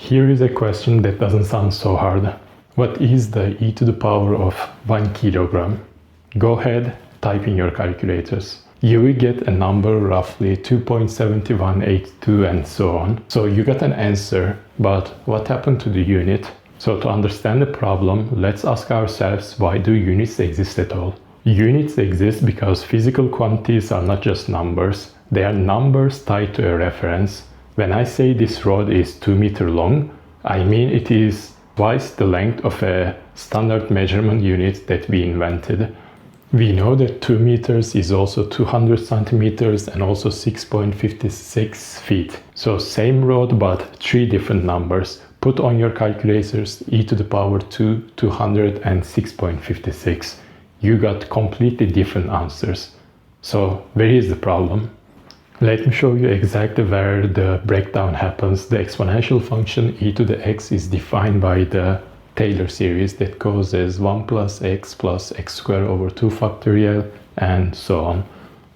Here is a question that doesn't sound so hard. What is the e to the power of 1 kilogram? Go ahead, type in your calculators. You will get a number roughly 2.7182 and so on. So you got an answer, but what happened to the unit? So to understand the problem, let's ask ourselves, why do units exist at all? Units exist because physical quantities are not just numbers. They are numbers tied to a reference. When I say this rod is 2 meters long, I mean it is twice the length of a standard measurement unit that we invented. We know that 2 meters is also 200 centimeters and also 6.56 feet. So same rod but 3 different numbers. Put on your calculators e to the power 2, 200 and 6.56. You got completely different answers. So where is the problem? Let me show you exactly where the breakdown happens. The exponential function e to the x is defined by the Taylor series that goes as 1 plus x squared over 2 factorial and so on.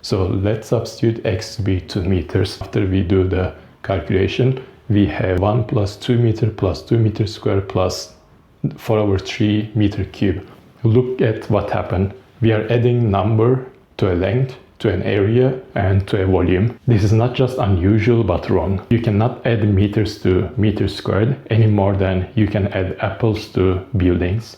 So let's substitute x to be 2 meters. After we do the calculation, we have 1 plus 2 meter plus 2 meter squared plus 4 over 3 meter cube. Look at what happened. We are adding number to a length, to an area and to a volume. This is not just unusual but wrong. You cannot add meters to meters squared any more than you can add apples to buildings.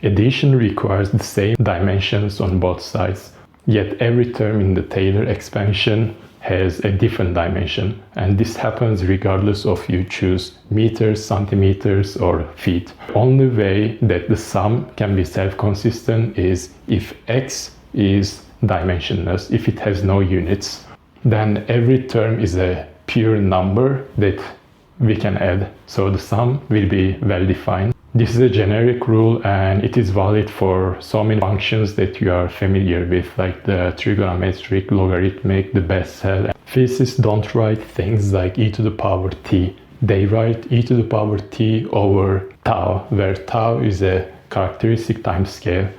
Addition requires the same dimensions on both sides, yet every term in the Taylor expansion has a different dimension, and this happens regardless of you choose meters, centimeters or feet. The only way that the sum can be self-consistent is if x is dimensionless, if it has no units, then every term is a pure number that we can add. So the sum will be well defined. This is a generic rule and it is valid for so many functions that you are familiar with, like the trigonometric, logarithmic, the Bessel. Physicists don't write things like e to the power t. They write e to the power t over tau, where tau is a characteristic time scale.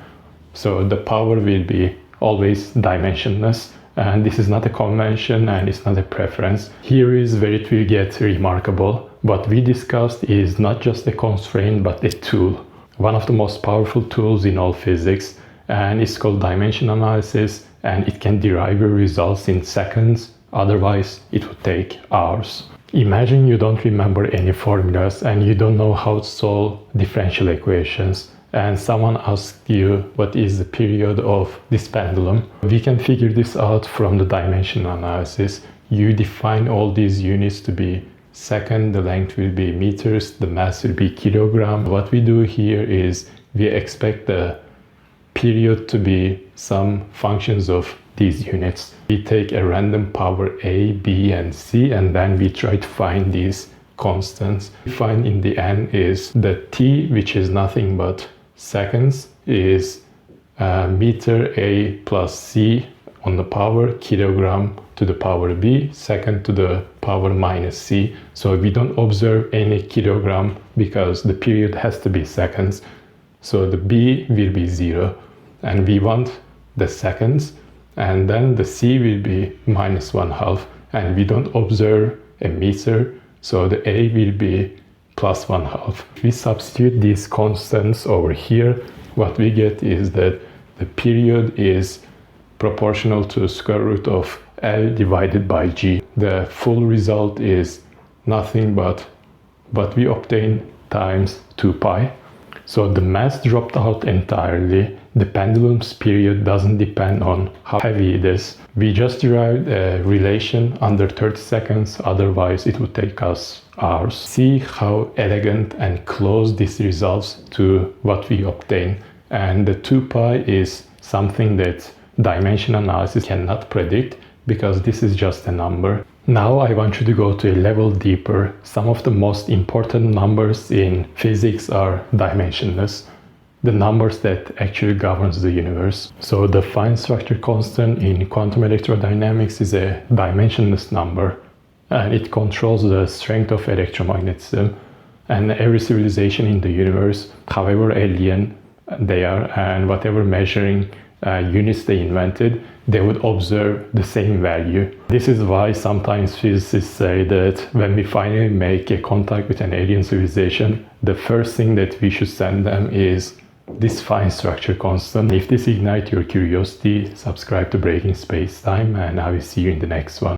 So the power will be always dimensionless, and this is not a convention and it's not a preference. Here is where it will get remarkable. What we discussed is not just a constraint but a tool, one of the most powerful tools in all physics, and it's called dimension analysis, and it can derive your results in seconds, otherwise it would take hours. Imagine you don't remember any formulas and you don't know how to solve differential equations, and someone asks you what is the period of this pendulum. We can figure this out from the dimension analysis. You define all these units to be second, the length will be meters, the mass will be kilogram. What we do here is we expect the period to be some functions of these units. We take a random power a, b and c, and then we try to find these constants. We find in the end is the t, which is nothing but seconds, is meter a plus c on the power kilogram to the power b, second to the power minus c. So we don't observe any kilogram because the period has to be seconds. So the b will be 0 and we want the seconds, and then the c will be minus 1/2 and we don't observe a meter, so the a will be plus 1/2. We substitute these constants over here. What we get is that the period is proportional to square root of L divided by G. The full result is nothing but what we obtain times 2 pi. So the mass dropped out entirely. The pendulum's period doesn't depend on how heavy it is. We just derived a relation under 30 seconds, otherwise it would take us hours. See how elegant and close this results to what we obtain. And the 2 pi is something that dimension analysis cannot predict because this is just a number. Now I want you to go to a level deeper. Some of the most important numbers in physics are dimensionless, the numbers that actually governs the universe. So the fine structure constant in quantum electrodynamics is a dimensionless number, and it controls the strength of electromagnetism. And every civilization in the universe, however alien they are and whatever measuring units they invented, they would observe the same value. This is why sometimes physicists say that when we finally make a contact with an alien civilization, the first thing that we should send them is this fine structure constant. If this ignites your curiosity, subscribe to Breaking Space Time, and I will see you in the next one.